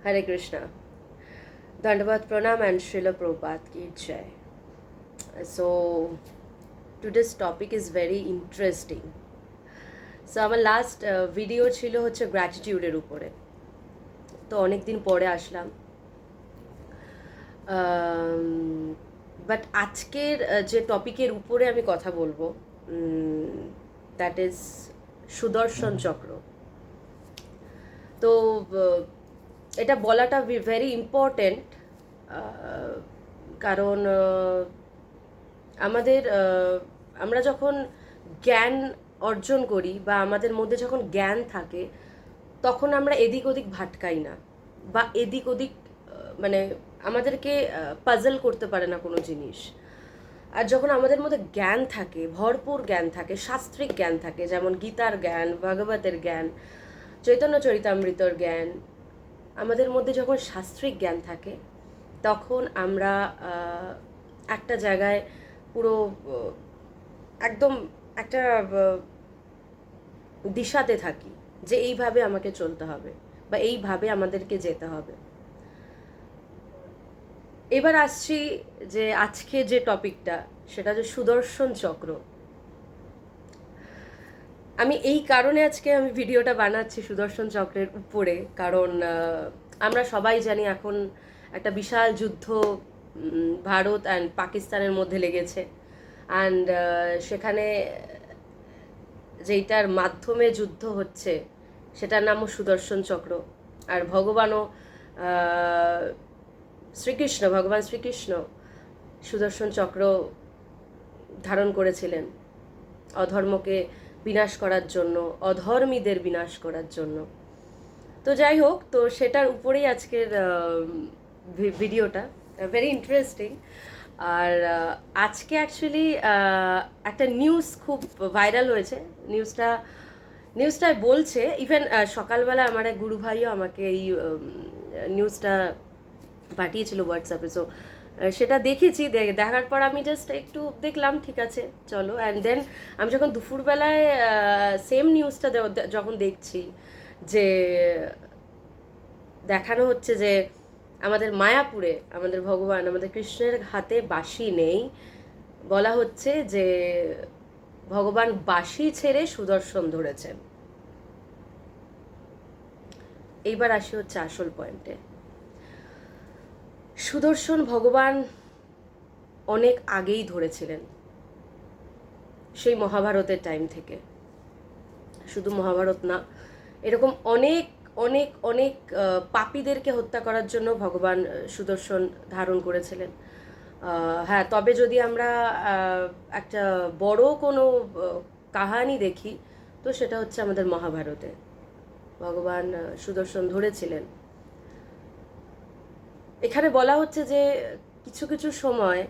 Hare Krishna. Dandavat Pranam and Srila Prabhupada ki jai. So, today's topic is very interesting. So, আমার last video ছিল হচ্ছে গ্র্যাটিটিউডের উপরে। তো অনেক দিন পরে আসলাম। বাট আজকের যে টপিকের উপরে আমি কথা বলবো, দ্যাট ইজ সুদর্শন চক্র। তো এটা বলাটা ভেরি ইম্পর্টেন্ট, কারণ আমরা যখন জ্ঞান অর্জন করি বা আমাদের মধ্যে যখন জ্ঞান থাকে তখন আমরা এদিক ওদিক ভাটকাই না, বা এদিক ওদিক মানে আমাদেরকে পাজল করতে পারে না কোনো জিনিস। আর যখন আমাদের মধ্যে জ্ঞান থাকে, ভরপুর জ্ঞান থাকে, শাস্ত্রিক জ্ঞান থাকে, যেমন গীতার জ্ঞান, ভাগবতের জ্ঞান, চৈতন্য চরিতামৃতর জ্ঞান, আমাদের মধ্যে যখন শাস্ত্রিক জ্ঞান থাকে তখন আমরা একটা জায়গায় পুরো একদম একটা দিশাতে থাকি যে এইভাবে আমাকে চলতে হবে বা এইভাবে আমাদেরকে যেতে হবে। এবার আসছি যে আজকে যে টপিকটা, সেটা যে সুদর্শন চক্র। আমি এই কারণে আজকে ভিডিওটা বানাচ্ছি সুদর্শন চক্রের উপরে, কারণ আমরা সবাই জানি এখন একটা বিশাল যুদ্ধ ভারত অ্যান্ড পাকিস্তানের মধ্যে লেগেছে। অ্যান্ড সেখানে যেইটার মাধ্যমে যুদ্ধ হচ্ছে সেটার নামও সুদর্শন চক্র। আর ভগবান শ্রীকৃষ্ণ সুদর্শন চক্র ধারণ করেছিলেন অধর্মকে বিনাশ করার জন্য, অধর্মীদের বিনাশ করার জন্য। তো যাই হোক, তো সেটার উপরেই আজকের ভিডিওটা, ভেরি ইন্টারেস্টিং। আর আজকে অ্যাকচুয়ালি একটা নিউজ খুব ভাইরাল হয়েছে। নিউজটা বলছে, ইভেন সকালবেলা আমার এক গুরু ভাইও আমাকে এই নিউজটা পাঠিয়েছিল হোয়াটসঅ্যাপে। সো সেটা দেখেছি, দেখার পর আমি জাস্ট একটু দেখলাম, ঠিক আছে চলো। অ্যান্ড দেন আমি যখন দুপুরবেলায় সেম নিউজটা যখন দেখছি, যে দেখানো হচ্ছে যে আমাদের মায়াপুরে আমাদের ভগবান, আমাদের কৃষ্ণের হাতে বাঁশি নেই, বলা হচ্ছে যে ভগবান বাঁশি ছেড়ে সুদর্শন ধরেছেন। এইবার আসি হচ্ছে আসল পয়েন্টে। সুদর্শন ভগবান অনেক আগেই ধরেছিলেন, সেই মহাভারতের টাইম থেকে। শুধু মহাভারত না, এরকম অনেক অনেক অনেক পাপীদেরকে হত্যা করার জন্য ভগবান সুদর্শন ধারণ করেছিলেন। হ্যাঁ, তবে যদি আমরা একটা বড় কোনো কাহানি দেখি, তো সেটা হচ্ছে আমাদের মহাভারতে ভগবান সুদর্শন ধরেছিলেন। এখানে বলা হচ্ছে যে কিছু কিছু সময়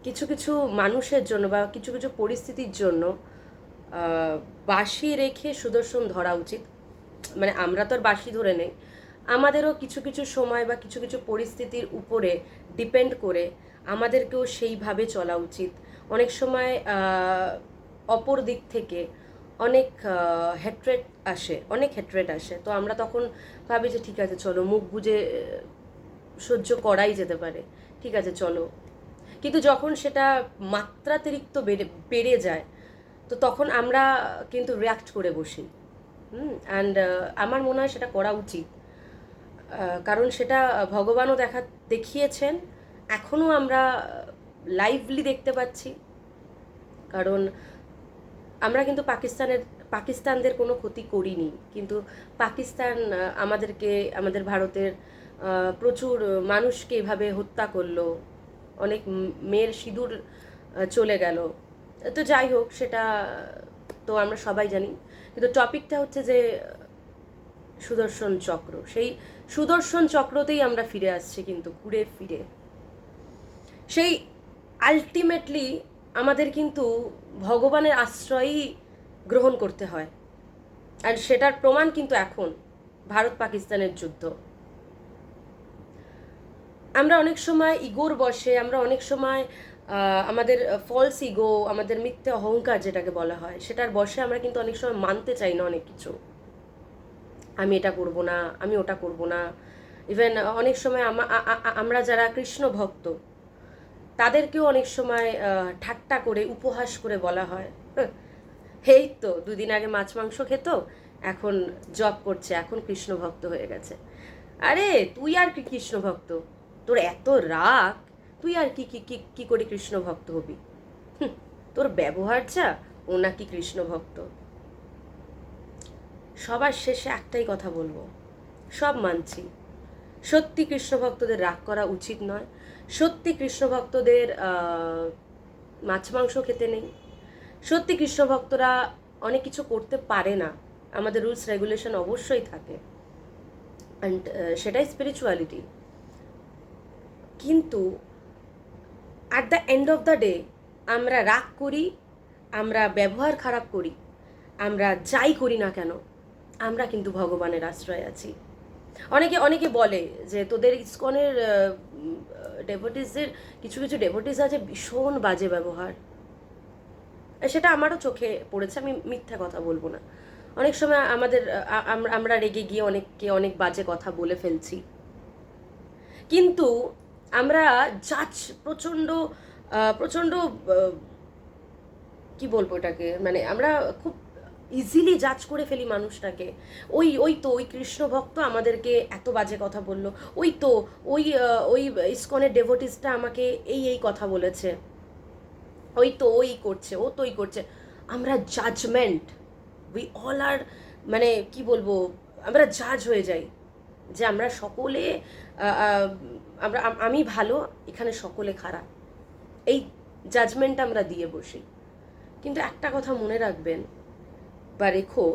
কিছু কিছু মানুষের জন্য বা কিছু কিছু পরিস্থিতির জন্য বাঁশি রেখে সুদর্শন ধরা উচিত। মানে আমরা তো আর বাঁশি ধরে নেই, আমাদেরও কিছু কিছু সময় বা কিছু কিছু পরিস্থিতির উপরে ডিপেন্ড করে আমাদেরকেও সেইভাবে চলা উচিত। অনেক সময় অপর দিক থেকে অনেক হেট্রেট আসে, তো আমরা তখন ভাবি যে ঠিক আছে চলো, মুখ বুজে সহ্য করাই যেতে পারে, ঠিক আছে চলো। কিন্তু যখন সেটা মাত্রাতিরিক্ত বেড়ে যায়, তো তখন আমরা কিন্তু রিয়াক্ট করে বসি। অ্যান্ড আমার মনে হয় সেটা করা উচিত, কারণ সেটা ভগবানও দেখিয়েছেন, এখনও আমরা লাইভলি দেখতে পাচ্ছি। কারণ আমরা কিন্তু পাকিস্তানদের কোনো ক্ষতি করিনি, কিন্তু পাকিস্তান আমাদের ভারতের প্রচুর মানুষকে এভাবে হত্যা করলো, অনেক মেয়ের সিঁদুর চলে গেল। তো যাই হোক, সেটা তো আমরা সবাই জানি। কিন্তু টপিকটা হচ্ছে যে সুদর্শন চক্র। সেই সুদর্শন চক্রতেই আমরা ফিরে আসছি, কিন্তু ঘুরে ফিরে সেই আলটিমেটলি আমাদের কিন্তু ভগবানের আশ্রয়ই গ্রহণ করতে হয়। আর সেটার প্রমাণ কিন্তু এখন ভারত পাকিস্তানের যুদ্ধ। আমরা অনেক সময় ইগোর বশে, আমরা অনেক সময় আমাদের ফলস ইগো, আমাদের মিথ্যে অহংকার যেটাকে বলা হয়, সেটার বশে আমরা কিন্তু অনেক সময় মানতে চাই না অনেক কিছু। আমি এটা করব না, আমি ওটা করব না। ইভেন অনেক সময় আমরা যারা কৃষ্ণ ভক্ত তাদেরকেও অনেক সময় ঠাট্টা করে উপহাস করে বলা হয়, এই তো দুদিন আগে মাছ মাংস খেত, এখন জব করছে, এখন কৃষ্ণ ভক্ত হয়ে গেছে। আরে তুই আর কি কৃষ্ণ ভক্ত? তোর এত রাগ, তুই আর কি কি কি কি করে কৃষ্ণ ভক্ত হবি? তোর ব্যবহার যা, ও নাকি কৃষ্ণ ভক্ত। সবার শেষে একটাই কথা বলবো, সব মানছি, সত্যি কৃষ্ণ ভক্তদের রাগ করা উচিত নয়, সত্যি কৃষ্ণ ভক্তদের মাছ মাংস খেতে নেই, সত্যি কৃষ্ণ ভক্তরা অনেক কিছু করতে পারে না, আমাদের রুলস রেগুলেশন অবশ্যই থাকে, অ্যান্ড সেটাই স্পিরিচুয়ালিটি। কিন্তু at the end of the day আমরা রাগ করি, আমরা ব্যবহার খারাপ করি, আমরা যাই করি না কেন, আমরা কিন্তু ভগবানের আশ্রয় আছি। অনেকে অনেকে বলে যে তোদের ইসকনের ডেভোটিসদের কিছু কিছু ডেভোটিস আছে ভীষণ বাজে ব্যবহার। সেটা আমারও চোখে পড়েছে, আমি মিথ্যা কথা বলবো না। অনেক সময় আমাদের আমরা রেগে গিয়ে অনেককে অনেক বাজে কথা বলে ফেলছি, কিন্তু আমরা জাজ প্রচণ্ড প্রচণ্ড কি বলবো এটাকে, মানে আমরা খুব ইজিলি জাজ করে ফেলি মানুষটাকে। ওই ওই তো ওই কৃষ্ণ ভক্ত আমাদেরকে এত বাজে কথা বলল, ওই তো ওই ওই ইসকনের ডেভোটিসটা আমাকে এই এই কথা বলেছে, ওই তো ওই করছে, ও তো ওই করছে। আমরা জাজমেন্ট, উই অল আর, মানে কি বলবো, আমরা জাজ হয়ে যাই যে আমরা সকলে আমরা আমি ভালো, এখানে সকলে খারাপ, এই জাজমেন্টটা আমরা দিয়ে বসি। কিন্তু একটা কথা মনে রাখবেন বা রেখো,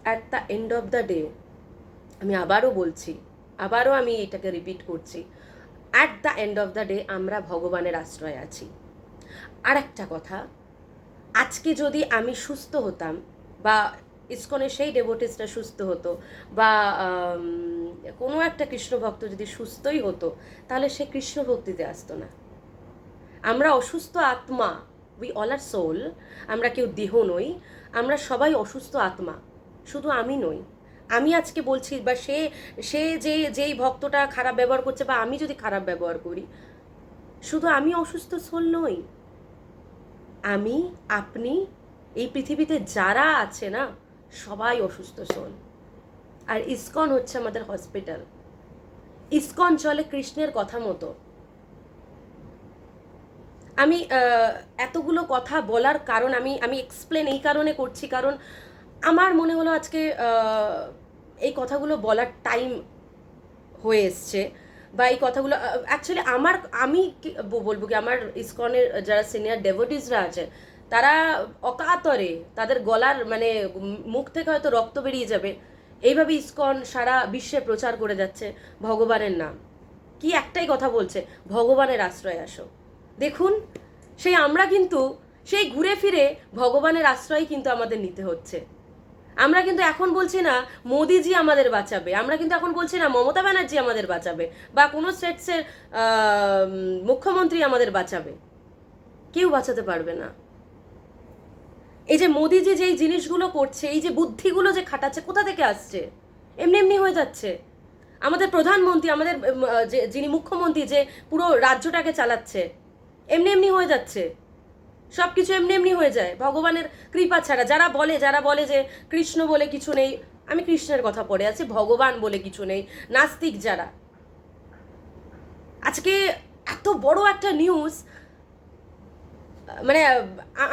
at the end of the day, আমি আবারও বলছি, আবারও আমি এটাকে রিপিট করছি, at the end of the day আমরা ভগবানের আশ্রয় আছি। আর একটা কথা, আজকে যদি আমি সুস্থ হতাম বা ইসকনের সেই ডেভোটিসটা সুস্থ হতো বা কোনো একটা কৃষ্ণ ভক্ত যদি সুস্থই হতো, তাহলে সে কৃষ্ণ ভক্তিতে আসতো না। আমরা অসুস্থ আত্মা, উই অল আর সোল, আমরা কেউ দেহ নই, আমরা সবাই অসুস্থ আত্মা, শুধু আমি নই। আমি আজকে বলছি বা সে সে যেই ভক্তটা খারাপ ব্যবহার করছে বা আমি যদি খারাপ ব্যবহার করি, শুধু আমি অসুস্থ সোল নই, আমি, আপনি, এই পৃথিবীতে যারা আছে না, সবাই অসুস্থ সোল। আর ইসকন হচ্ছে আমাদের হসপিটাল, ইসকন চলে কৃষ্ণের কথা মতো। আমি এতগুলো কথা বলার কারণ আমি এক্সপ্লেন এই কারণে করছি, কারণ আমার মনে হলো আজকে এই কথাগুলো বলার টাইম হয়ে এসছে, বা এই কথাগুলো অ্যাকচুয়ালি আমি বলবো কি, আমার ইসকনের যারা সিনিয়র ডেভোটিসরা আছে তারা অকাতরে তাদের গলার মানে মুখ থেকে হয়তো রক্ত বেরিয়ে যাবে, এইভাবে ইসকন সারা বিশ্বে প্রচার করে যাচ্ছে ভগবানের নাম। কি একটাই কথা বলছে, ভগবানের আশ্রয় আসো। দেখুন, সেই আমরা কিন্তু সেই ঘুরে ফিরে ভগবানের আশ্রয় কিন্তু আমাদের নিতে হচ্ছে। আমরা কিন্তু এখন বলছি না মোদিজি আমাদের বাঁচাবে, আমরা কিন্তু এখন বলছি না মমতা ব্যানার্জি আমাদের বাঁচাবে বা কোনো স্টেটসের মুখ্যমন্ত্রী আমাদের বাঁচাবে, কেউ বাঁচাতে পারবে না। এই যে মোদিজি যেই জিনিসগুলো করছে, এই যে বুদ্ধিগুলো যে খাটাচ্ছে, কোথা থেকে আসছে? এমনি এমনি হয়ে যাচ্ছে। আমাদের প্রধানমন্ত্রী, আমাদের যিনি মুখ্যমন্ত্রী, যে পুরো রাজ্যটাকে চালাচ্ছে, এমনি এমনি হয়ে যাচ্ছে। সব কিছু এমনি এমনি হয়ে যায় ভগবানের কৃপা ছাড়া। যারা বলে যে কৃষ্ণ বলে কিছু নেই, আমি কৃষ্ণের কথা পড়ে আছি, ভগবান বলে কিছু নেই, নাস্তিক যারা। আজকে এত বড় একটা নিউজ, মানে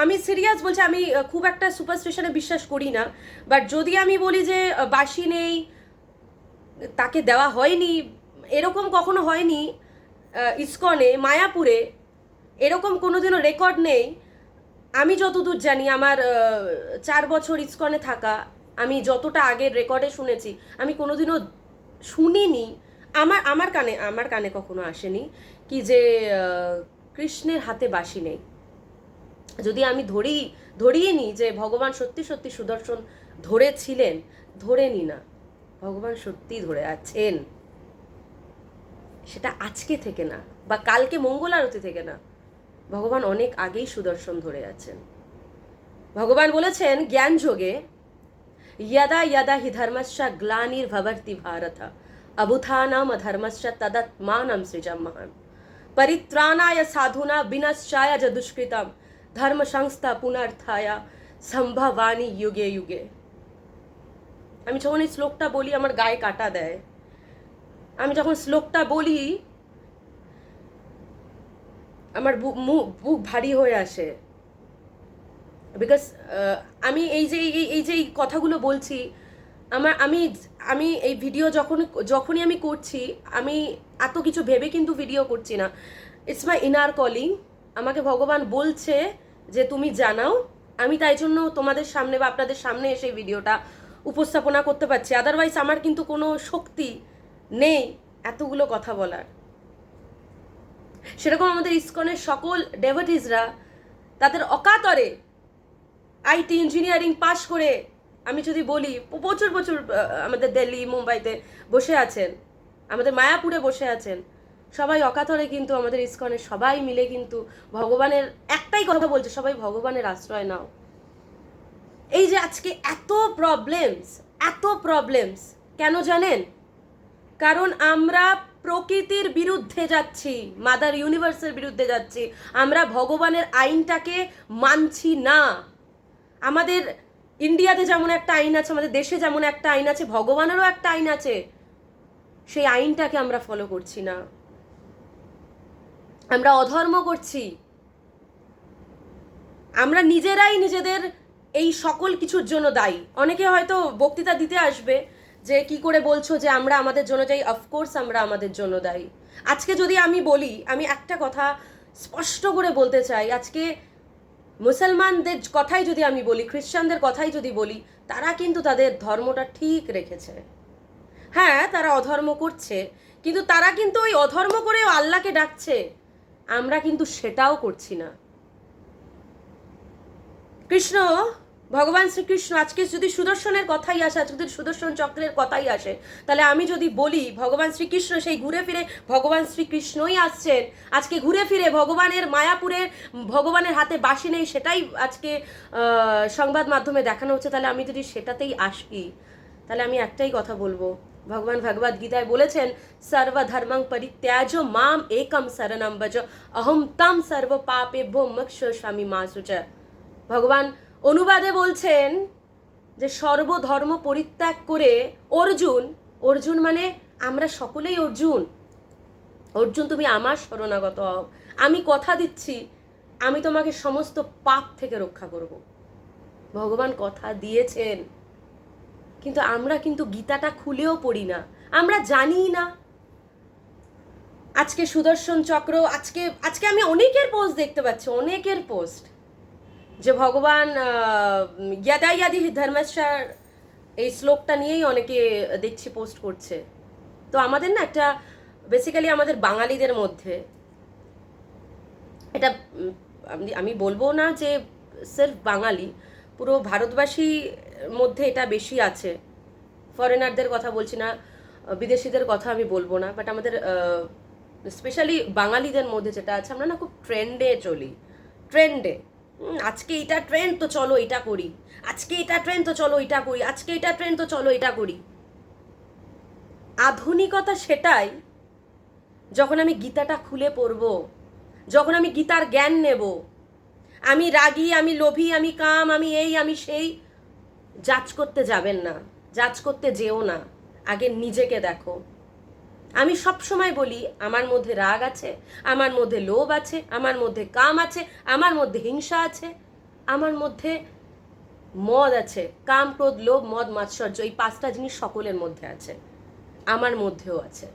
আমি সিরিয়াস বলছি, আমি খুব একটা সুপারস্টিশনে বিশ্বাস করি না, বাট যদি আমি বলি যে বাসি নেই, তাকে দেওয়া হয়নি, এরকম কখনো হয়নি ইসকনে, মায়াপুরে এরকম কোনোদিনও রেকর্ড নেই। আমি যতদূর জানি, আমার 4 বছর ইসকনে থাকা, আমি যতটা আগের রেকর্ডে শুনেছি, আমি কোনোদিনও শুনিনি, আমার কানে কখনো আসেনি কি যে কৃষ্ণের হাতে বাঁশি নেই। যদি আমি ধরিয়ে নিই যে ভগবান সত্যি সত্যি সুদর্শন ধরেছিলেন, ধরে নি না, ভগবান সত্যিই ধরে আছেন, সেটা আজকে থেকে না বা কালকে মঙ্গল আরতি থেকে না, ভগবান অনেক আগেই সুদর্শন ধরে আছেন। ভগবান বলেছেন জ্ঞান যোগে, यदा यदा हि धर्मस्य ग्लानिर्भवति भारत अभुथानाम अधर्मस्य तदात्मानं सृजाम्यहम् परित्राणाय साधूनां विनाशाय च दुष्कृतं धर्म संस्था पुनर्थाय সম্ভবানি যুগে যুগে। আমি যখন এই শ্লোকটা বলি আমার গায়ে কাটা দেয়। আমি যখন শ্লোকটা বলি আমার বুক ভারী হয়ে আসে, বিকজ আমি এই যে কথাগুলো বলছি, আমি এই ভিডিও যখনই আমি করছি, আমি এত কিছু ভেবে কিন্তু ভিডিও করছি না। It's my inner calling. আমাকে ভগবান বলছে যে তুমি জানাও, আমি তাই জন্য তোমাদের সামনে বা আপনাদের সামনে এসে ভিডিওটা উপস্থাপনা করতে পারছি। আদারওয়াইজ আমার কিন্তু কোনো শক্তি নেই এতগুলো কথা বলার। সেরকম আমাদের ইসকনের সকল ডেভোটিসরা তাদের অকাতরে আইটি ইঞ্জিনিয়ারিং পাশ করে, আমি যদি বলি প্রচুর প্রচুর আমাদের দিল্লি মুম্বাইতে বসে আছেন, আমাদের মায়াপুরে বসে আছেন, সবাই অকাতরে কিন্তু আমাদের ইসকনের সবাই মিলে কিন্তু ভগবানের একটাই কথা বলছে, সবাই ভগবানের আশ্রয় নাও। এই যে আজকে এত প্রবলেমস কেন জানেন? কারণ আমরা প্রকৃতির বিরুদ্ধে যাচ্ছি, মাদার ইউনিভার্সের বিরুদ্ধে যাচ্ছি, আমরা ভগবানের আইনটাকে মানছি না। আমাদের ইন্ডিয়াতে যেমন একটা আইন আছে, আমাদের দেশে যেমন একটা আইন আছে, ভগবানেরও একটা আইন আছে, সেই আইনটাকে আমরা ফলো করছি না। আমরা অধর্ম করছি। আমরা নিজেরাই নিজেদের এই সকল কিছুর জন্য দায়ী। অনেকে হয়তো বক্তৃতা দিতে আসবে যে কি করে বলছো যে আমরা আমাদের জন্য দায়ী। অফকোর্স আমরা আমাদের জন্য দায়ী। আজকে যদি আমি বলি, আমি একটা কথা স্পষ্ট করে বলতে চাই, আজকে মুসলমানদের কথাই যদি আমি বলি, খ্রিস্টানদের কথাই যদি বলি, তারা কিন্তু তাদের ধর্মটা ঠিক রেখেছে। হ্যাঁ, তারা অধর্ম করছে, কিন্তু তারা কিন্তু ওই অধর্ম করেও আল্লাহকে ডাকছে। আমরা কিন্তু সেটাও করছি না। কৃষ্ণ, ভগবান শ্রীকৃষ্ণ, আজকে যদি সুদর্শনের কথাই আসে, আজকে যদি সুদর্শন চক্রের কথাই আসে, তাহলে আমি যদি বলি ভগবান শ্রীকৃষ্ণ সেই ঘুরে ফিরে ভগবান শ্রীকৃষ্ণই আসছেন। আজকে ঘুরে ফিরে ভগবানের মায়াপুরে ভগবানের হাতে বাঁশি নেই, সেটাই আজকে সংবাদ মাধ্যমে দেখানো হচ্ছে। তাহলে আমি যদি সেটাতেই আসি, তাহলে আমি একটাই কথা বলবো, ভগবান ভগবদ গীতায় বলেছেন সর্বধর্মং পরিত্যাজ মাম একম শরণম ভজ অহম তম সর্ব পাপেভ্যো মোক্ষয়িষ্যামি মা শুচা। ভগবান অনুবাদে বলছেন যে সর্বধর্ম পরিত্যাগ করে অর্জুন মানে আমরা সকলেই অর্জুন তুমি আমার শরণাগত হও। আমি কথা দিচ্ছি আমি তোমাকে সমস্ত পাপ থেকে রক্ষা করব। ভগবান কথা দিয়েছেন, কিন্তু আমরা কিন্তু গীতাটা খুলেও পড়ি না, আমরা জানি না। আজকে সুদর্শন চক্র, আজকে আমি অনেকের পোস্ট দেখতে পাচ্ছি, অনেকের পোস্ট যে ভগবান ইয়াদা ইয়াদি ধর্মেশ্বর এই শ্লোকটা নিয়েই অনেকে দেখছি পোস্ট করছে। তো আমাদের না একটা বেসিক্যালি আমাদের বাঙালিদের মধ্যে এটা, আমি বলবো না যে সির্ফ বাঙালি, পুরো ভারতবাসীর মধ্যে এটা বেশি আছে। ফরেনারদের কথা বলছি না, বিদেশিদের কথা আমি বলবো না, বাট আমাদের স্পেশালি বাঙালিদের মধ্যে যেটা আছে, আমরা না খুব ট্রেন্ডে চলি। আজকে এটা ট্রেন্ড তো চলো এটা করি, আজকে এটা ট্রেন্ড তো চলো এটা করি, আজকে এটা ট্রেন্ড তো চলো এটা করি। আধুনিকতা সেটাই যখন আমি গীতাটা খুলে পড়বো, যখন আমি গীতার জ্ঞান নেব। আমি রাগী, আমি লোভী, আমি কাম, আমি এই আমি সেই জাজ করতে যাবেন না, জাজ করতে যেও না, আগে নিজেকে দেখো। আমি সব সময় বলি আমার মধ্যে রাগ আছে, আমার মধ্যে লোভ আছে, আমার মধ্যে কাম আছে, আমার মধ্যে হিংসা আছে, আমার মধ্যে মদ আছে, কাম ক্রোধ লোভ মদ মাৎসর্য, এই 5টা জিনিস সকলের মধ্যে আছে, আমার মধ্যেও আছে।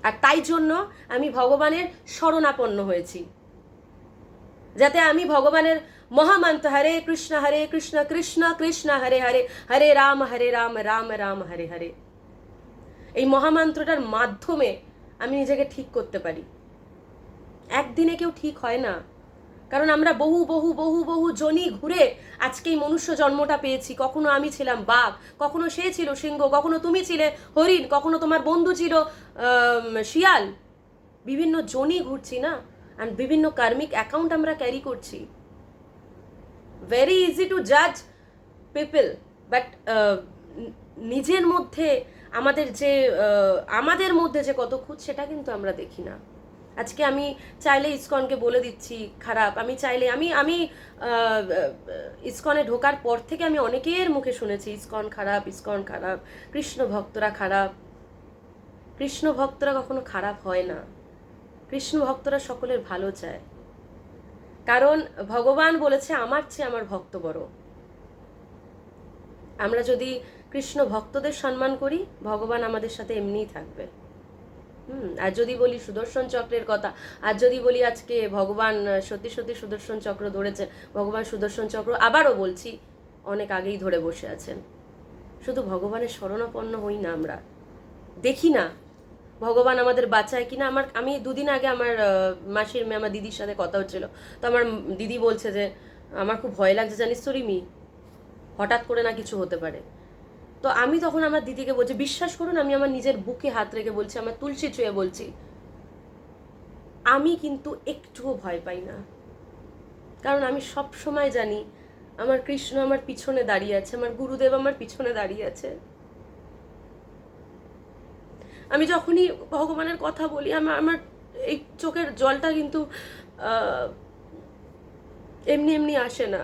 আর তাই জন্য আমি ভগবানের শরণাপন্ন হয়েছি, যাতে আমি ভগবানের মহামন্ত্র হরে কৃষ্ণ কৃষ্ণ কৃষ্ণ হরে হরে, হরে রাম রাম রাম হরে হরে, এই মহামন্ত্রটার মাধ্যমে আমি নিজেকে ঠিক করতে পারি। একদিনে কেউ ঠিক হয় না, কারণ আমরা বহু বহু বহু বহু জনই ঘুরে আজকে এই মনুষ্য জন্মটা পেয়েছি। কখনো আমি ছিলাম বাঘ, কখনো সে ছিল সিংহ, কখনো তুমি ছিলে হরিণ, কখনো তোমার বন্ধু ছিল শিয়াল। বিভিন্ন জনই ঘুরছি না, আর বিভিন্ন কার্মিক অ্যাকাউন্ট আমরা ক্যারি করছি। ভেরি ইজি টু জাজ পিপল, বাট নিজের মধ্যে আমাদের মধ্যে যে কত খুঁত সেটা কিন্তু আমরা দেখি না। আজকে আমি চাইলে ইসকনকে বলে দিচ্ছি খারাপ, আমি চাইলে আমি ইসকনে ঢোকার পর থেকে আমি অনেকের মুখে শুনেছি ইসকন খারাপ, ইসকন খারাপ, কৃষ্ণ ভক্তরা খারাপ। কৃষ্ণ ভক্তরা কখনো খারাপ হয় না। কৃষ্ণ ভক্তরা সকলের ভালো চায়, কারণ ভগবান বলেছে আমার চেয়ে আমার ভক্ত বড়। আমরা যদি কৃষ্ণ ভক্তদের সম্মান করি, ভগবান আমাদের সাথে এমনিই থাকবে। আর যদি বলি সুদর্শন চক্রের কথা, আর যদি বলি আজকে ভগবান সত্যি সত্যি সুদর্শন চক্র ধরেছে, ভগবান সুদর্শন চক্র আবারও বলছি অনেক আগেই ধরে বসে আছেন। শুধু ভগবানের শরণাপন্ন হই না, আমরা দেখি না ভগবান আমাদের বাঁচায় কিনা। আমি দুদিন আগে আমার মাসির মেয়ে, আমার দিদির সাথে কথা হচ্ছিল, তো আমার দিদি বলছে যে আমার খুব ভয় লাগছে জানিস তো রিমি, হঠাৎ করে না কিছু হতে পারে। তো আমি তখন আমার দিদিকে বলছি, বিশ্বাস করুন আমি আমার নিজের বুকে হাত রেখে বলছি, আমার তুলসী ছুঁয়ে বলছি, আমি কিন্তু একটুও ভয় পাই না। কারণ আমি সব সময় জানি আমার কৃষ্ণ আমার পিছনে দাঁড়িয়ে আছে, আমার গুরুদেব আমার পিছনে দাঁড়িয়ে আছে। আমি যখনই ভগবানের কথা বলি আমার এই চোখের জলটা কিন্তু এমনি এমনি আসে না,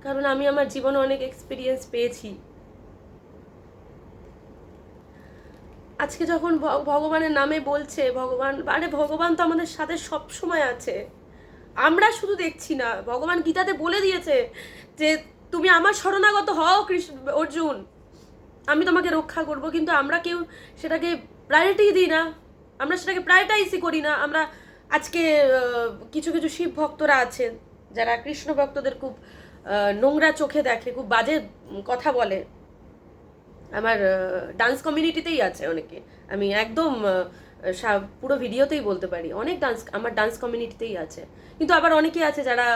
কারণ আমি আমার জীবনে অনেক এক্সপিরিয়েন্স পেয়েছি। আজকে যখন ভগবানের নামে বলছে, ভগবান তো আমাদের সাথে সব সময় আছে, আমরা শুধু দেখছি না। ভগবান গীতাতে বলে দিয়েছে যে তুমি আমার শরণাগত হও অর্জুন, আমি তোমাকে রক্ষা করব, কিন্তু আমরা কেউ সেটাকে প্রায়োরিটি দিই না, আমরা সেটাকে প্রায়োরিটাইজই করি না। আমরা আজকে কিছু কিছু শিব ভক্তরা আছেন যারা কৃষ্ণ ভক্তদের খুব নোংরা চোখে দেখে, খুব বাজে কথা বলে। আমার ডান্স কমিউনিটিতেই আছে অনেকে, আমি একদম পুরো ভিডিওতেই বলতে পারি, অনেক আমার ডান্স কমিউনিটিতেই আছে। কিন্তু আবার অনেকে আছে যারা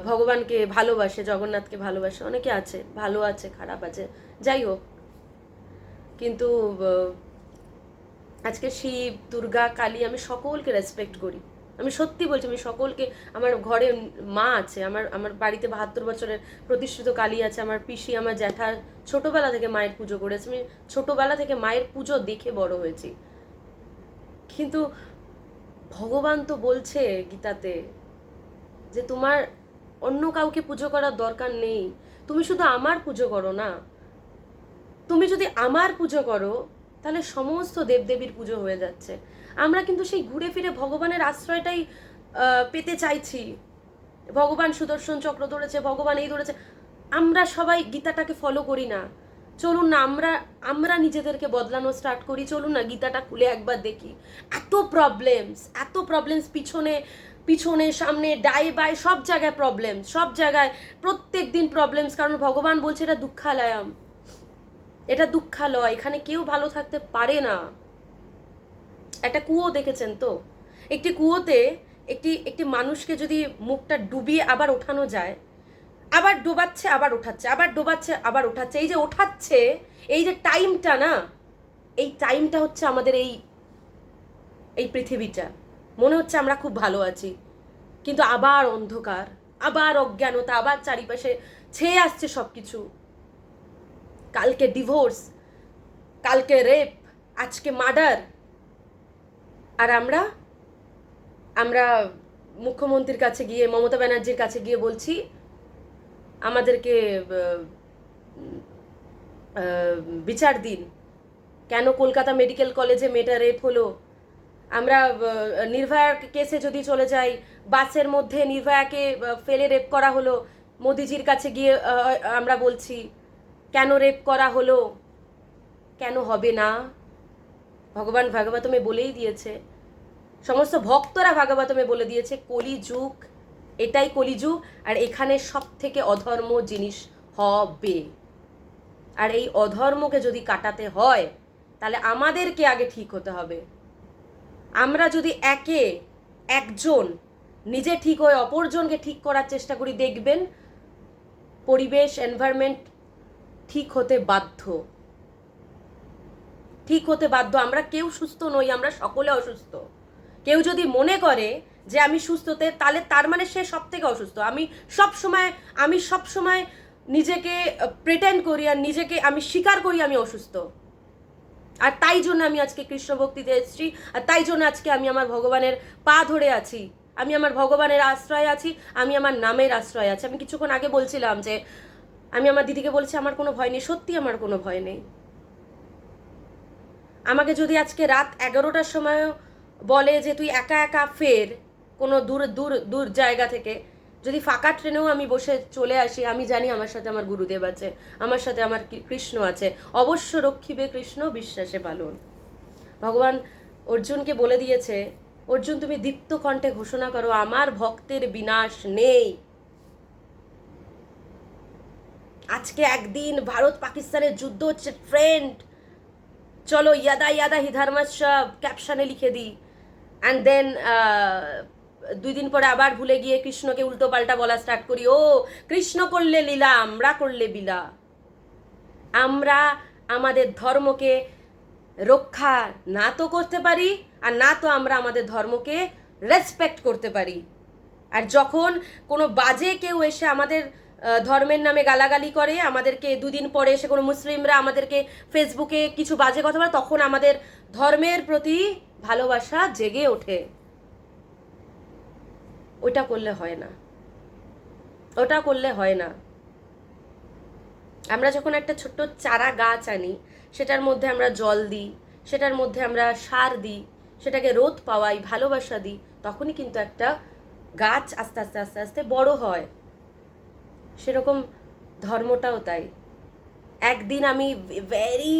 ভগবানকে ভালোবাসে, জগন্নাথকে ভালোবাসে, অনেকে আছে, ভালো আছে, খারাপ আছে, যাই হোক। কিন্তু আজকে শিব, দুর্গা, কালী, আমি সকলকে রেসপেক্ট করি। আমি সত্যি বলছি, আমি সকলকে, আমার ঘরে মা আছে, আমার বাড়িতে 72 বছরের প্রতিষ্ঠিত কালী আছে, আমার পিসি, আমার জ্যাঠা ছোটবেলা থেকে মায়ের পুজো করেছে, আমি ছোটবেলা থেকে মায়ের পুজো দেখে বড় হয়েছি। কিন্তু ভগবান তো বলছে গীতাতে যে তোমার অন্য কাউকে পুজো করার দরকার নেই, তুমি শুধু আমার পুজো করো না। তুমি যদি আমার পুজো করো তাহলে সমস্ত দেবদেবীর পুজো হয়ে যাচ্ছে। আমরা কিন্তু সেই ঘুরে ফিরে ভগবানের আশ্রয়টাই পেতে চাইছি। ভগবান সুদর্শন চক্র ধরেছে, ভগবান এই ধরেছে, আমরা সবাই গীতাটাকে ফলো করি না। চলুন না আমরা নিজেদেরকে বদলানো স্টার্ট করি, চলুন না গীতাটা খুলে একবার দেখি। এত প্রবলেমস পিছনে সামনে ডাই বাই সব জায়গায় প্রবলেমস, সব জায়গায় প্রত্যেক দিন প্রবলেমস, কারণ ভগবান বলছে এটা দুঃখালয়ম, এটা দুঃখালয়, এখানে কেউ ভালো থাকতে পারে না। একটা কুয়ো দেখেছেন তো, একটি কুয়োতে একটি মানুষকে যদি মুখটা ডুবিয়ে আবার ওঠানো যায়, আবার ডোবাচ্ছে আবার ওঠাচ্ছে, আবার ডোবাচ্ছে আবার ওঠাচ্ছে, এই যে ওঠাচ্ছে, এই যে টাইমটা না, এই টাইমটা হচ্ছে আমাদের এই পৃথিবীটা। মনে হচ্ছে আমরা খুব ভালো আছি, কিন্তু আবার অন্ধকার, আবার অজ্ঞানতা, আবার চারিপাশে ছেয়ে আসছে সব কিছু। কালকে ডিভোর্স, কালকে রেপ, আজকে মার্ডার, আর আমরা মুখ্যমন্ত্রীর কাছে গিয়ে, মমতা ব্যানার্জির কাছে গিয়ে বলছি আমাদেরকে বিচার দিন। কেন কলকাতা মেডিকেল কলেজে মেয়েটা রেপ হলো? আমরা নির্ভয়ার কেসে যদি চলে যাই, বাসের মধ্যে নির্ভয়াকে ফেলে রেপ করা হলো, মোদিজির কাছে গিয়ে আমরা বলছি কেন রেপ করা হলো, কেন হবে না? ভগবান ভাগবতমে বলেই দিয়েছে, সমস্ত ভক্তরা ভাগবতমে বলে দিয়েছে কলিযুগ, এটাই কলিযুগ, আর এখানে সব থেকে অধর্ম জিনিস হবে। আর এই অধর্মকে যদি কাটাতে হয় তাহলে আমাদেরকে আগে ঠিক হতে হবে। আমরা যদি একজন নিজে ঠিক হয়ে অপরজনকে ঠিক করার চেষ্টা করি, দেখবেন পরিবেশ, এনভায়রনমেন্ট ঠিক হতে বাধ্য। আমরা কেউ সুস্থ নই, আমরা সকলে অসুস্থ। কেউ যদি মনে করে যে আমি সুস্থতে, তাহলে তার মানে সে সব থেকে অসুস্থ। আমি সব সময় নিজেকে প্রিটেন্ড করি আর নিজেকে আমি স্বীকার করি আমি অসুস্থ। আর তাই জন্য আমি আজকে কৃষ্ণ ভক্তিতে এসেছি, আর তাই জন্য আজকে আমি আমার ভগবানের পা ধরে আছি, আমি আমার ভগবানের আশ্রয়ে আছি, আমি আমার নামের আশ্রয়ে আছি। আমি কিছুক্ষণ আগে বলছিলাম যে আমি আমার দিদিকে বলছি আমার কোনো ভয় নেই, সত্যি আমার কোনো ভয় নেই। আমাকে যদি আজকে রাত 11টার সময় বলে যে তুই একা একা ফের কোনো দূর দূর দূর জায়গা থেকে, যদি ফাঁকা ট্রেনেও আমি বসে চলে আসি, আমি জানি আমার সাথে আমার গুরুদেব আছে, আমার সাথে আমার কৃষ্ণ আছে। অবশ্য রক্ষিবে কৃষ্ণ বিশ্বাসে পালন। ভগবান অর্জুনকে বলে দিয়েছে, অর্জুন তুমি দীপ্ত কণ্ঠে ঘোষণা করো আমার ভক্তের বিনাশ নেই। আজকে একদিন ভারত পাকিস্তানের যুদ্ধ হচ্ছে ফ্রেন্ড, চলো ইয়াদা ইয়াদা হি ধর্মস্য ক্যাপশনে লিখে দিই, অ্যান্ড দেন 2 দিন পরে আবার ভুলে গিয়ে কৃষ্ণকে উল্টো পাল্টা বলা স্টার্ট করি, ও কৃষ্ণ করলে লীলা আমরা করলে বিলা। আমরা আমাদের ধর্মকে রক্ষা না তো করতে পারি, আর না তো আমরা আমাদের ধর্মকে রেসপেক্ট করতে পারি। আর যখন কোনো বাজে কেউ এসে আমাদের ধর্মের নামে গালাগালি করে, আমাদেরকে 2 দিন পরে এসে কোনো মুসলিমরা আমাদেরকে ফেসবুকে কিছু বাজে কথা বলে, তখন আমাদের ধর্মের প্রতি ভালোবাসা জেগে ওঠে। ওটা করলে হয় না, ওটা করলে হয় না। আমরা যখন একটা ছোট্ট চারা গাছ আনি, সেটার মধ্যে আমরা জল দিই, সেটার মধ্যে আমরা সার দিই, সেটাকে রোদ পাওয়াই, ভালোবাসা দিই, তখনই কিন্তু একটা গাছ আস্তে আস্তে আস্তে আস্তে বড় হয়। সেরকম ধর্মটাও তাই। একদিন আমি ভেরি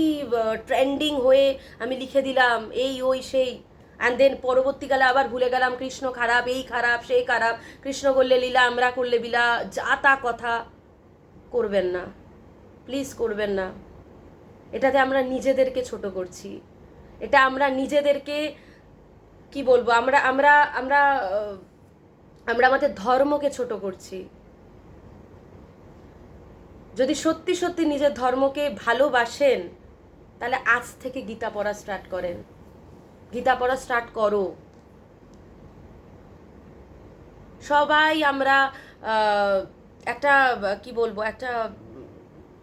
ট্রেন্ডিং হয়ে আমি লিখে দিলাম এই ওই সেই, অ্যান্ড দেন পরবর্তীকালে আবার ভুলে গেলাম কৃষ্ণ খারাপ, এই খারাপ সেই খারাপ, কৃষ্ণ করলে লীলা আমরা করলে বিলা, যা তা কথা। করবেন না, প্লিজ করবেন না। এটাতে আমরা নিজেদেরকে ছোট করছি, এটা আমরা নিজেদেরকে কি বলবো, আমরা আমরা আমরা আমরা আমাদের ধর্মকে ছোট করছি। যদি সত্যি সত্যি নিজের ধর্মকে ভালোবাসেন, তাহলে আজ থেকে গীতা পড়া স্টার্ট করেন, গীতা পড়া স্টার্ট করো। সবাই আমরা একটা কি বলবো, একটা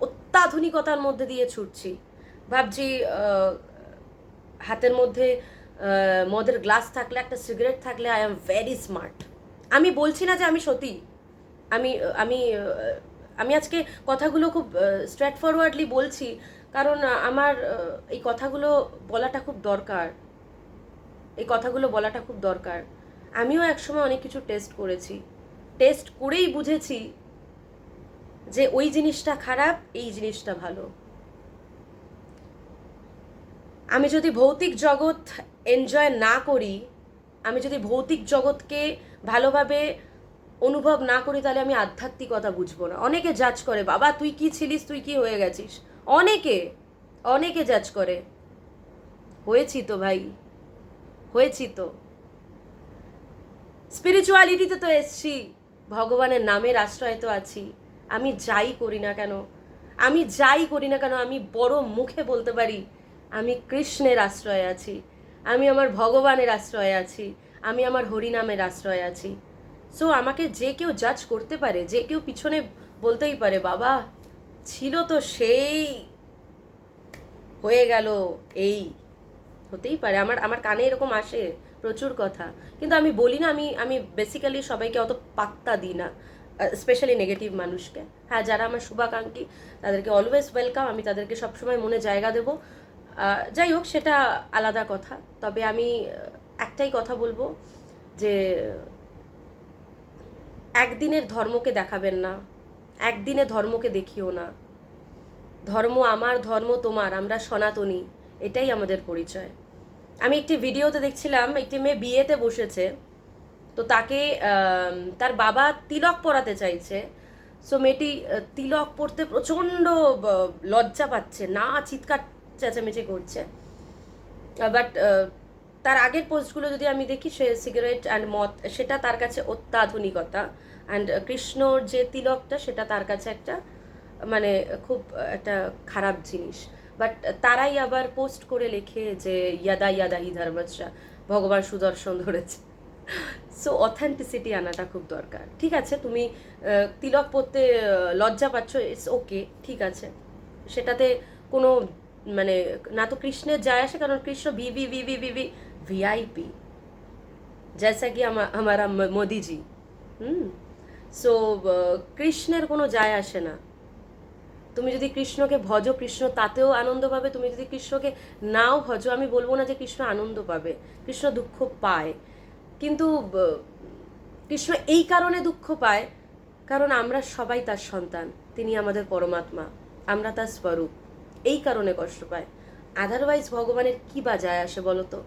অত্যাধুনিকতার মধ্যে দিয়ে ছুটছি। ভাবছি হাতের মধ্যে মদের গ্লাস থাকলে, একটা সিগারেট থাকলে আই এম ভেরি স্মার্ট। আমি বলছি না যে আমি সতী, আমি আমি আমি আজকে কথাগুলো খুব স্ট্রেট ফরওয়ার্ডলি বলছি, কারণ আমার এই কথাগুলো বলাটা খুব দরকার, এই কথাগুলো বলাটা খুব দরকার। আমিও একসময় অনেক কিছু টেস্ট করেছি, টেস্ট করেই বুঝেছি যে ওই জিনিসটা খারাপ, এই জিনিসটা ভালো। আমি যদি ভৌতিক জগৎ এনজয় না করি, আমি যদি ভৌতিক জগৎকে ভালোভাবে অনুভব না করি, তাহলে আমি আধ্যাত্মিকতা বুঝবো না। অনেকে জাজ করে, বাবা তুই কি ছিলিস, তুই কি হয়ে গেছিস, অনেকে অনেকে জাজ করে। হয়েছি তো ভাই, হয়েছি তো, স্পিরিচুয়ালিটিতে তো এসছি, ভগবানের নামের আশ্রয়ে তো আছি। আমি যাই করি না কেন, আমি যাই করি না কেন, আমি বড় মুখে বলতে পারি আমি কৃষ্ণের আশ্রয়ে আছি, আমি আমার ভগবানের আশ্রয়ে আছি, আমি আমার হরিনামের আশ্রয়ে আছি। সো আমাকে যে কেউ জাজ করতে পারে, যে কেউ পিছনে বলতেই পারে, বাবা ছিল তো সেই হয়ে গেল, এই হতেই পারে। আমার আমার কানে এরকম আসে প্রচুর কথা, কিন্তু আমি বলি না। আমি আমি বেসিক্যালি সবাইকে অত পাত্তা দিই না, স্পেশালি নেগেটিভ মানুষকে। হ্যাঁ, যারা আমার শুভাকাঙ্ক্ষী তাদেরকে অলওয়েজ ওয়েলকাম, আমি তাদেরকে সবসময় মনে জায়গা দেবো। যাই হোক, সেটা আলাদা কথা। তবে আমি একটাই কথা বলবো যে একদিনের ধর্মকে দেখাবেন না, একদিনে ধর্মকে দেখিও না। ধর্ম আমার, ধর্ম তোমার, আমরা সনাতনী, এটাই আমাদের পরিচয়। আমি একটি ভিডিওতে দেখছিলাম, একটি মেয়ে বিয়েতে বসেছে, তো তাকে তার বাবা তিলক পরাতে চাইছে। সো মেয়েটি তিলক পরতে প্রচণ্ড লজ্জা পাচ্ছে, না চিৎকার চেঁচামেচি করছে। বাট তার আগের পোস্টগুলো যদি আমি দেখি, সে সিগারেট অ্যান্ড মদ, সেটা তার কাছে অত্যাধুনিকতা, অ্যান্ড কৃষ্ণর যে তিলকটা সেটা তার কাছে একটা মানে খুব একটা খারাপ জিনিস। বাট তারাই আবার পোস্ট করে লেখে যে ইয়াদা ইয়াদা হি ধর্মস্য, ভগবান সুদর্শন ধরেছে। সো অথেন্টিসিটি আনাটা খুব দরকার। ঠিক আছে, তুমি তিলক পরতে লজ্জা পাচ্ছ, ইটস ওকে, ঠিক আছে, সেটাতে কোনো মানে না তো কৃষ্ণের যায় আসে, কারণ কৃষ্ণ ভিআইপি, जैसा कि हमारा मोदी जी। সো কৃষ্ণের কোনো যায় আসে না। তুমি যদি কৃষ্ণকে ভজো, কৃষ্ণ তাতেও আনন্দ পাবে। তুমি যদি কৃষ্ণকে নাও ভজো, আমি বলবো না যে কৃষ্ণ আনন্দ পাবে, কৃষ্ণ দুঃখ পায়। কিন্তু কৃষ্ণ এই কারণে দুঃখ পায় কারণ আমরা সবাই তার সন্তান, তিনি আমাদের পরমাত্মা, আমরা তার স্বরূপ, এই কারণে কষ্ট পায়। আদারওয়াইজ ভগবানের কি বা যায় আসে বলো তো?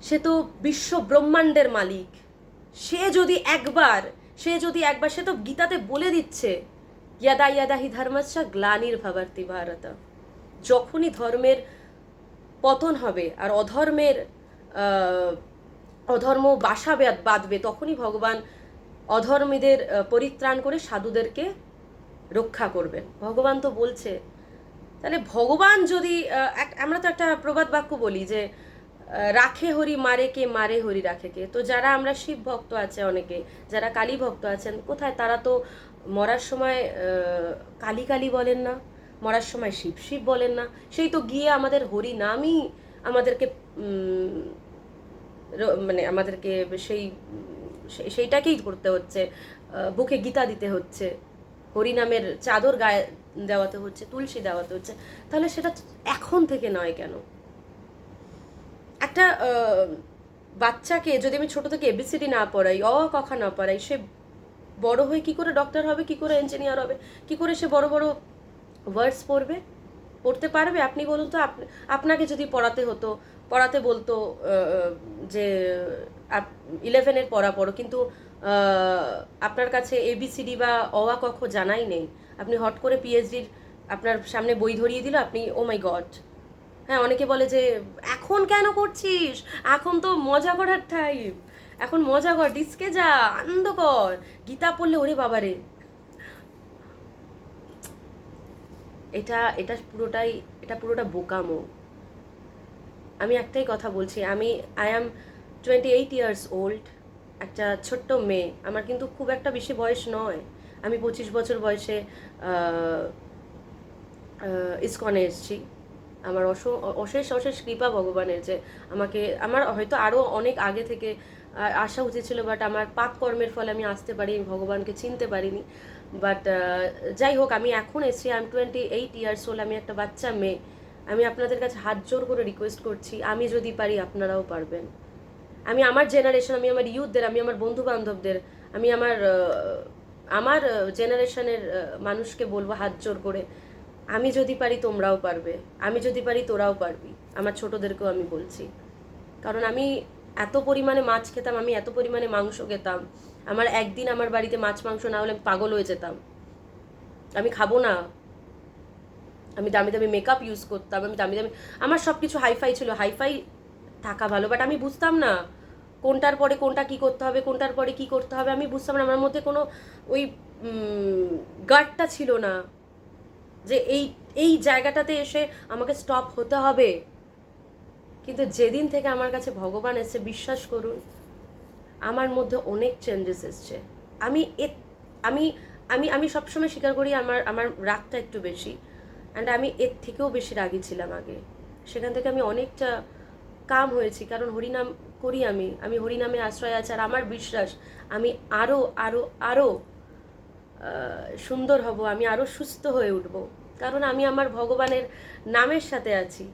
সে তো বিশ্ব ব্রহ্মাণ্ডের মালিক। সে যদি একবার সে তো গীতাতে বলে দিচ্ছে, ইয়াদা ইয়াদা হি ধর্মস্য গ্লানির ভাবার্তি ভারত, যখনই ধর্মের পতন হবে আর অধর্ম বাসা বাঁধবে, তখনই ভগবান অধর্মীদের পরিত্রাণ করে সাধুদেরকে রক্ষা করবেন। ভগবান তো বলছে। তাহলে ভগবান যদি আমরা তো একটা প্রবাদ বাক্য বলি যে রাখে হরি মারে কে, মারে হরি রাখে কে। তো যারা আমরা শিব ভক্ত আছে, অনেকে যারা কালী ভক্ত আছেন, কোথায় তারা তো মরার সময় কালী কালী বলেন না, মরার সময় শিব শিব বলেন না। সেই তো গিয়ে আমাদের হরি নামই আমাদেরকে মানে আমাদেরকে সেইটাকেই করতে হচ্ছে, বুকে গীতা দিতে হচ্ছে, হরিনামের চাদর গায়ে দেওয়াতে হচ্ছে, তুলসী দেওয়াতে হচ্ছে। তাহলে সেটা এখন থেকে নয় কেন? একটা বাচ্চাকে যদি আমি ছোট থেকে এবিসিডি না পড়াই, অ কথা না পড়াই, সে বড় হয়ে কি করে ডক্টর হবে, কি করে ইঞ্জিনিয়ার হবে, কি করে সে বড় বড় ওয়ার্ডস পড়তে পারবে? আপনি বলুন তো। আপনাকে যদি পড়াতে বলতো যে 11-এর পড়ো, কিন্তু আপনার কাছে এবিসিডি বা অ ক খ জানাই নেই, আপনি হট করে পিএইচডির আপনার সামনে বই ধরিয়ে দিল, আপনি ও মাই গড। হ্যাঁ, অনেকে বলে যে এখন কেন করছিস, এখন তো মজা করার টাইম, এখন মজা কর, ডিস্কে যা, আনন্দ কর। গীতা পড়লে ওরে বাবারে, এটা এটা পুরোটা বোকামো। আমি একটাই কথা বলছি, আই অ্যাম 28 ইয়ার্স ওল্ড, একটা ছোট্ট মেয়ে, আমার কিন্তু খুব একটা বেশি বয়স নয়। আমি 25 বছর বয়সে ইসকনে এসেছি। আমার অশেষ অশেষ কৃপা ভগবানের, যে আমার হয়তো আরও অনেক আগে থেকে আসা উচিত ছিল, বাট আমার পাপ কর্মের ফলে আমি আসতে পারি, ভগবানকে চিনতে পারিনি। বাট যাই হোক, আমি এখন এসেছি, আই এম 28 ইয়ার্স ওল্ড, আমি একটা বাচ্চা মেয়ে। আমি আপনাদের কাছে হাত জোর করে রিকোয়েস্ট করছি, আমি যদি পারি আপনারাও পারবেন। আমি আমার জেনারেশন, আমি আমার ইউথদের, আমি আমার বন্ধু বান্ধবদের, আমি আমার জেনারেশনের মানুষকে বলবো হাত জোর করে, আমি যদি পারি তোমরাও পারবে, আমি যদি পারি তোরাও পারবি। আমার ছোটদেরকেও আমি বলছি, কারণ আমি এত পরিমাণে মাছ খেতাম, আমি এত পরিমাণে মাংস খেতাম, আমার একদিন আমার বাড়িতে মাছ মাংস না হলে পাগল হয়ে যেতাম। আমি খাবো না, আমি দামি দামি মেকআপ ইউজ করতাম, আমি দামি দামি, আমার সব কিছু হাইফাই ছিল, হাইফাই থাকা ভালো, বাট আমি বুঝতাম না কোনটার পরে কোনটা কি করতে হবে, কোনটার পরে কি করতে হবে, আমি বুঝতাম না। আমার মধ্যে কোনো ওই গার্ডটা ছিল না যে এই জায়গাটাতে এসে আমাকে স্টপ হতে হবে। কিন্তু যেদিন থেকে আমার কাছে ভগবান এসে, বিশ্বাস করুন, আমার মধ্যে অনেক চেঞ্জেস এসছে। আমি আমি আমি আমি সবসময় স্বীকার করি আমার রাগটা একটু বেশি, অ্যান্ড আমি এর থেকেও বেশি রাগী ছিলাম আগে। সেখান থেকে আমি অনেকটা কাম হয়েছি, কারণ হরিনাম করি, আমি হরিনামে আশ্রয় আছে। আর আমার বিশ্বাস আমি আরও আরও আরও সুন্দর হব, আমি আরও সুস্থ হয়ে উঠব, কারণ আমি আমার ভগবানের নামের সাথে আছি।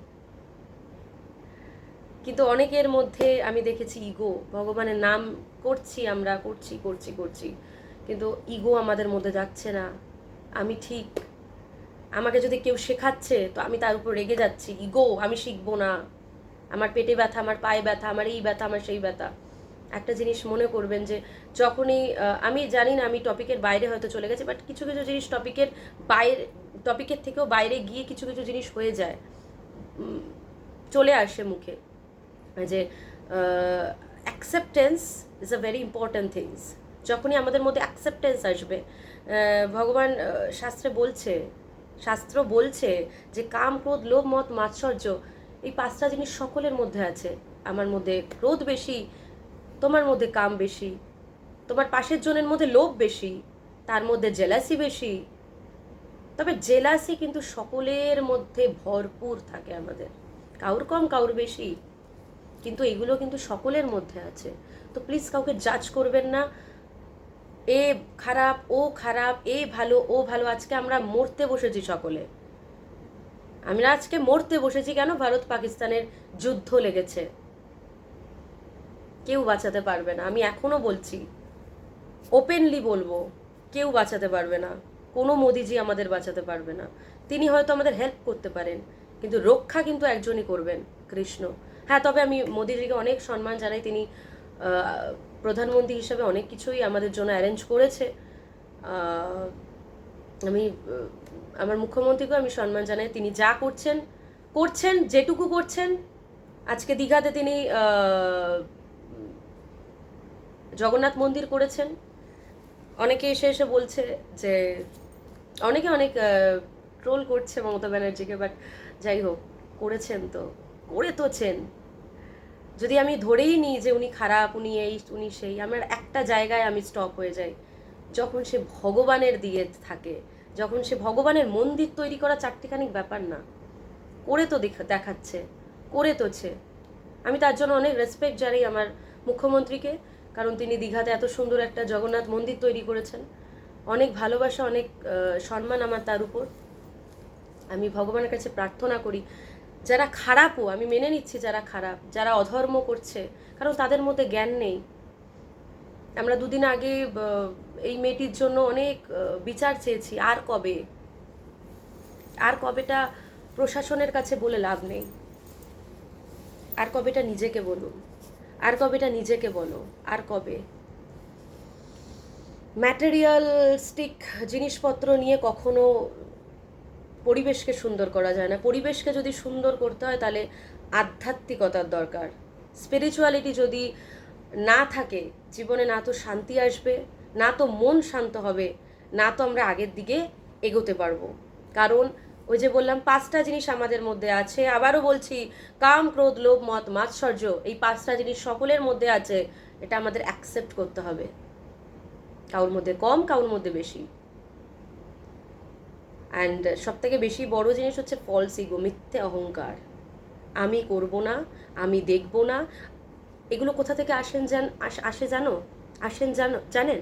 কিন্তু অনেকের মধ্যে আমি দেখেছি ইগো, ভগবানের নাম করছি, আমরা করছি, কিন্তু ইগো আমাদের মধ্যে যাচ্ছে না। আমি ঠিক, আমাকে যদি কেউ শেখাচ্ছে তো আমি তার উপর রেগে যাচ্ছি, ইগো, আমি শিখবো না, আমার পেটে ব্যথা, আমার পায়ে ব্যথা, আমার এই ব্যথা, আমার সেই ব্যথা। একটা জিনিস মনে করবেন যে যখনই আমি জানি না, আমি টপিকের বাইরে হয়তো চলে গেছি, বাট কিছু কিছু জিনিস টপিকের থেকেও বাইরে গিয়ে কিছু কিছু জিনিস হয়ে যায়, চলে আসে মুখে, যে acceptance is a very important things. যখনই আমাদের মধ্যে অ্যাকসেপ্টেন্স আসবে, ভগবান শাস্ত্র বলছে যে কাম, ক্রোধ, লোভ, মদ, মাৎসর্য, এই 5টা জিনিস সকলের মধ্যে আছে। আমার মধ্যে ক্রোধ বেশি, তোমার মধ্যে কাম বেশি, তোমার পাশের জনের মধ্যে লোভ বেশি, তার মধ্যে জেলাসি বেশি। তবে জেলাসি কিন্তু সকলের মধ্যে ভরপুর থাকে আমাদের, কাউর কম কাউর বেশি, কিন্তু এগুলো কিন্তু সকলের মধ্যে আছে। তো প্লিজ কাউকে জাজ করবেন না, এ খারাপ ও খারাপ, এ ভালো ও ভালো। আজকে আমরা মরতে বসেছি সকলে, আমরা আজকে মরতে বসেছি কেন? ভারত পাকিস্তানের যুদ্ধ লেগেছে, কেউ বাঁচাতে পারবে না। আমি এখনো বলছি, ওপেনলি বলবো, কেউ বাঁচাতে পারবে না, কোনো মোদিজি আমাদের বাঁচাতে পারবে না। তিনি হয়তো আমাদের হেল্প করতে পারেন, কিন্তু রক্ষা কিন্তু একজনই করবেন, কৃষ্ণ। হ্যাঁ, তবে আমি মোদিজিকে অনেক সম্মান জানাই, তিনি প্রধানমন্ত্রী হিসেবে অনেক কিছুই আমাদের জন্য অ্যারেঞ্জ করেছে। আমি আমার মুখ্যমন্ত্রীকেও আমি সম্মান জানাই, তিনি যা করছেন করছেন, যেটুকু করছেন। আজকে দীঘাতে তিনি জগন্নাথ মন্দির করেছেন। অনেকে এসে এসে বলছে যে, অনেকে অনেক ট্রোল করছে মমতা ব্যানার্জিকে, বাট যাই হোক, করেছেন তো করে তোছেন। যদি আমি ধরেই নিই যে উনি খারাপ, উনি এই উনি সেই, আমার একটা জায়গায় আমি স্টপ হয়ে যাই, যখন সে ভগবানের দিয়ে থাকে, যখন সে ভগবানের মন্দির তৈরি করা চারটিখানি ব্যাপার না, করে তো দেখাচ্ছে, করে তোছে। আমি তার জন্য অনেক রেসপেক্ট জানাই আমার মুখ্যমন্ত্রীকে, কারণ তিনি দীঘাতে এত সুন্দর একটা জগন্নাথ মন্দির তৈরি করেছেন। অনেক ভালোবাসা, অনেক সম্মান আমার তার উপর। আমি ভগবানের কাছে প্রার্থনা করি, যারা খারাপও আমি মেনে নিচ্ছি, যারা খারাপ, যারা অধর্ম করছে, কারণ তাদের মধ্যে জ্ঞান নেই। আমরা দুদিন আগে এই মেয়েটির জন্য অনেক বিচার চেয়েছি, আর কবে, আর কবেটা প্রশাসনের কাছে বলে লাভ নেই, আর কবেটা নিজেকে বলুন, আর কবেটা নিজেকে বলো, আর কবে। ম্যাটেরিয়ালিস্টিক জিনিসপত্র নিয়ে কখনো পরিবেশকে সুন্দর করা যায় না। পরিবেশকে যদি সুন্দর করতে হয় তাহলে আধ্যাত্মিকতার দরকার। স্পিরিচুয়ালিটি যদি না থাকে জীবনে, না তো শান্তি আসবে, না তো মন শান্ত হবে, না তো আমরা আগের দিকে এগোতে পারবো। কারণ ওই যে বললাম 5টা জিনিস আমাদের মধ্যে আছে, আবারও বলছি, কাম, ক্রোধ, লোভ, মদ, মাৎসর্য, এই 5টা জিনিস সকলের মধ্যে আছে। এটা আমাদের অ্যাকসেপ্ট করতে হবে, কারোর মধ্যে কম, কারোর মধ্যে বেশি। অ্যান্ড সব থেকে বেশি বড় জিনিস হচ্ছে ফলস ইগো, মিথ্যে অহংকার। আমি করব না, আমি দেখব না। এগুলো কোথা থেকে আসে জানেন?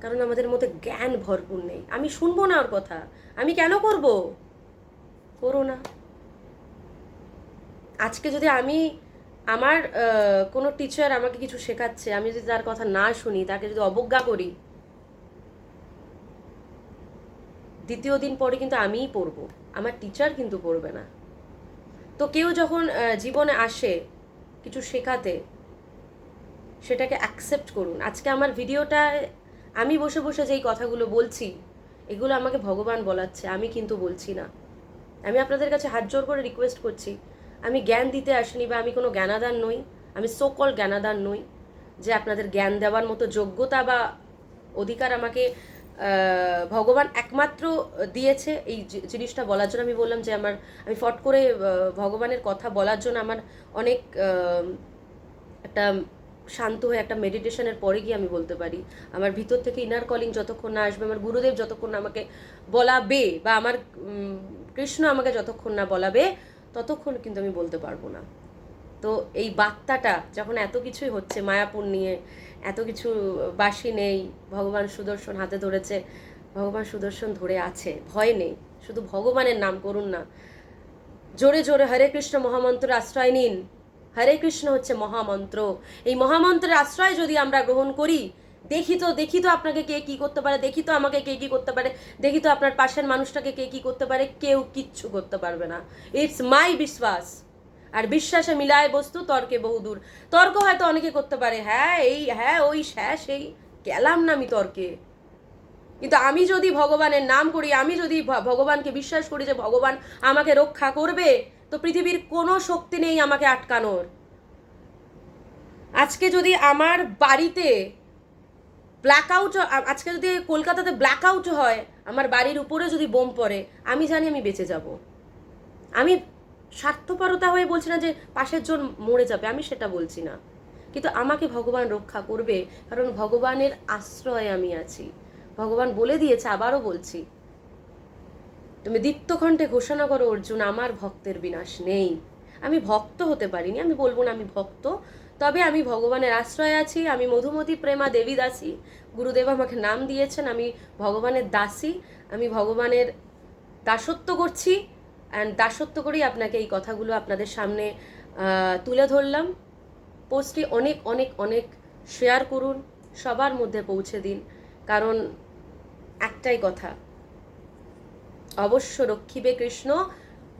কারণ আমাদের মধ্যে জ্ঞান ভরপুর নেই। আমি শুনবো না ওর কথা, আমি কেন করব? করো না। আজকে যদি আমি আমার কোনো টিচার আমাকে কিছু শেখাচ্ছে, আমি যদি তার কথা না শুনি, তাকে যদি অবজ্ঞা করি, দ্বিতীয় দিন পরে কিন্তু আমিই পড়বো, আমার টিচার কিন্তু পড়বে না। তো কেউ যখন জীবনে আসে কিছু শেখাতে, সেটাকে অ্যাকসেপ্ট করুন। আজকে আমার ভিডিওটায় আমি বসে বসে যেই কথাগুলো বলছি, এগুলো আমাকে ভগবান বলাচ্ছে, আমি কিন্তু বলছি না। আমি আপনাদের কাছে হাত জোর করে রিকোয়েস্ট করছি, আমি জ্ঞান দিতে আসিনি, বা আমি কোনো জ্ঞানাদান নই, আমি সোকল জ্ঞানাদান নই যে আপনাদের জ্ঞান দেওয়ার মতো যোগ্যতা বা অধিকার আমাকে ভগবান একমাত্র দিয়েছে এই জিনিসটা বলার জন্য। আমি বললাম যে আমি ফট করে ভগবানের কথা বলার জন্য আমার অনেক একটা শান্ত হয়ে একটা মেডিটেশনের পরে গিয়ে আমি বলতে পারি। আমার ভিতর থেকে ইনার কলিং যতক্ষণ না আসবে, আমার গুরুদেব যতক্ষণ না আমাকে বলাবে, বা আমার কৃষ্ণ আমাকে যতক্ষণ না বলাবে, ততক্ষণ কিন্তু আমি বলতে পারবো না। তো এই বার্তাটা যখন এত কিছুই হচ্ছে, মায়াপুর নিয়ে এত কিছু, বাসি নেই, ভগবান সুদর্শন হাতে ধরেছে, ভগবান সুদর্শন ধরে আছে, ভয় নেই, শুধু ভগবানের নাম করুন না, জোরে জোরে হরে কৃষ্ণ মহামন্ত্রের আশ্রয় নিন। হরে কৃষ্ণ হচ্ছে মহামন্ত্র। এই মহামন্ত্রের আশ্রয় যদি আমরা গ্রহণ করি, দেখি তো আপনাকে কে কি করতে পারে, দেখি তো আমাকে কে কি করতে পারে, দেখি তো আপনার পাশের মানুষটাকে কে কি করতে পারে। কেউ কিচ্ছু করতে পারবে না, ইটস মাই বিশ্বাস। আর বিশ্বাসে মিলায় বস্তু তর্কে বহুদূর। তর্ক হয়তো অনেকে করতে পারে, হ্যাঁ এই, হ্যাঁ ওই, হ্যাঁ সেই, গেলাম না আমি তর্কে। কিন্তু আমি যদি ভগবানের নাম করি, আমি যদি ভগবানকে বিশ্বাস করি যে ভগবান আমাকে রক্ষা করবে, তো পৃথিবীর কোনো শক্তি নেই আমাকে আটকানোর। আজকে যদি আমার বাড়িতে ব্ল্যাকআউট, আজকে যদি কলকাতাতে ব্ল্যাকআউট হয়, আমার বাড়ির উপরে যদি বোম পড়ে, আমি জানি আমি বেঁচে যাব। আমি স্বার্থপরতা হয়ে বলছি না যে পাশের জন মরে যাবে, আমি সেটা বলছি না, কিন্তু আমাকে ভগবান রক্ষা করবে, কারণ ভগবানের আশ্রয়ে আমি আছি। ভগবান বলে দিয়েছে, আবারও বলছি, তুমি দীপ্তকণ্ঠে ঘোষণা করো অর্জুন, আমার ভক্তের বিনাশ নেই। আমি ভক্ত হতে পারিনি, আমি বলবো না আমি ভক্ত, তবে আমি ভগবানের আশ্রয়ে আছি। আমি মধুমতি প্রেমা দেবী দাসী, গুরুদেব আমাকে নাম দিয়েছেন, আমি ভগবানের দাসী, আমি ভগবানের দাসত্ব করছি। অ্যান্ড দাসত্ব করেই আপনাকে এই কথাগুলো আপনাদের সামনে তুলে ধরলাম। পোস্টটি অনেক অনেক অনেক শেয়ার করুন, সবার মধ্যে পৌঁছে দিন, কারণ একটাই কথা, অবশ্য রক্ষিবে কৃষ্ণ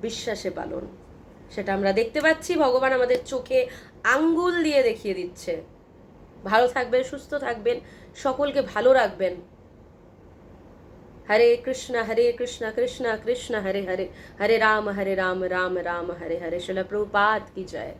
বিশ্বাসে পালন। সেটা আমরা দেখতে পাচ্ছি, ভগবান আমাদের চোখে আঙ্গুল দিয়ে দেখিয়ে দিচ্ছে। ভালো থাকবেন, সুস্থ থাকবেন, সকলকে ভালো রাখবেন। হরে কৃষ্ণ কৃষ্ণ কৃষ্ণ হরে হরে, হরে রাম রাম রাম হরে হরে। শিলা প্রভুপাদ কি জয়।